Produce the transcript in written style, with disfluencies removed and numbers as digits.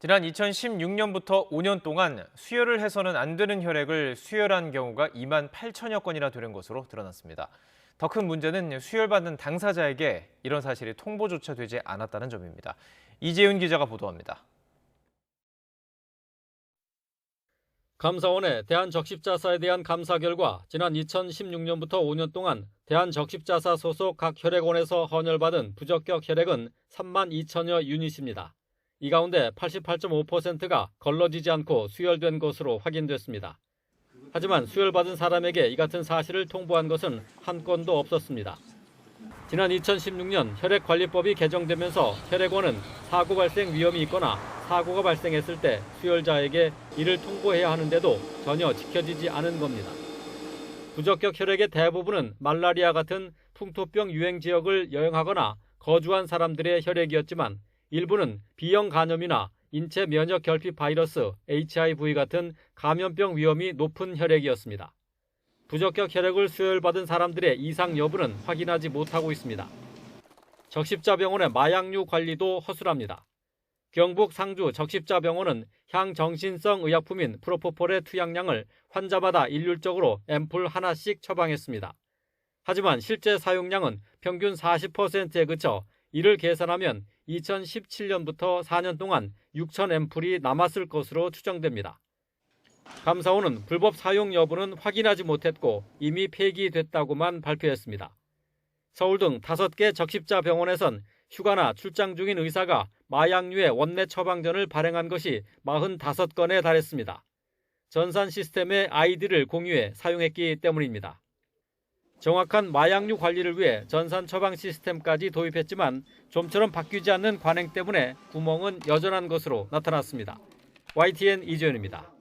지난 2016년부터 5년 동안 수혈을 해서는 안 되는 혈액을 수혈한 경우가 2만 8천여 건이나 되는 것으로 드러났습니다. 더 큰 문제는 수혈받는 당사자에게 이런 사실이 통보조차 되지 않았다는 점입니다. 이재훈 기자가 보도합니다. 감사원의 대한적십자사에 대한 감사 결과 지난 2016년부터 5년 동안 대한적십자사 소속 각 혈액원에서 헌혈받은 부적격 혈액은 3만 2천여 유닛입니다. 이 가운데 88.5%가 걸러지지 않고 수혈된 것으로 확인됐습니다. 하지만 수혈받은 사람에게 이 같은 사실을 통보한 것은 한 건도 없었습니다. 지난 2016년 혈액관리법이 개정되면서 혈액원은 사고 발생 위험이 있거나 사고가 발생했을 때 수혈자에게 이를 통보해야 하는데도 전혀 지켜지지 않은 겁니다. 부적격 혈액의 대부분은 말라리아 같은 풍토병 유행 지역을 여행하거나 거주한 사람들의 혈액이었지만 일부는 B형 간염이나 인체 면역 결핍 바이러스 HIV 같은 감염병 위험이 높은 혈액이었습니다. 부적격 혈액을 수혈받은 사람들의 이상 여부는 확인하지 못하고 있습니다. 적십자병원의 마약류 관리도 허술합니다. 경북 상주 적십자병원은 향정신성 의약품인 프로포폴의 투약량을 환자마다 일률적으로 앰플 하나씩 처방했습니다. 하지만 실제 사용량은 평균 40%에 그쳐 이를 계산하면 2017년부터 4년 동안 6천 앰플이 남았을 것으로 추정됩니다. 감사원은 불법 사용 여부는 확인하지 못했고 이미 폐기됐다고만 발표했습니다. 서울 등 5개 적십자 병원에선 휴가나 출장 중인 의사가 마약류의 원내 처방전을 발행한 것이 45건에 달했습니다. 전산 시스템의 아이디를 공유해 사용했기 때문입니다. 정확한 마약류 관리를 위해 전산 처방 시스템까지 도입했지만 좀처럼 바뀌지 않는 관행 때문에 구멍은 여전한 것으로 나타났습니다. YTN 이재현입니다.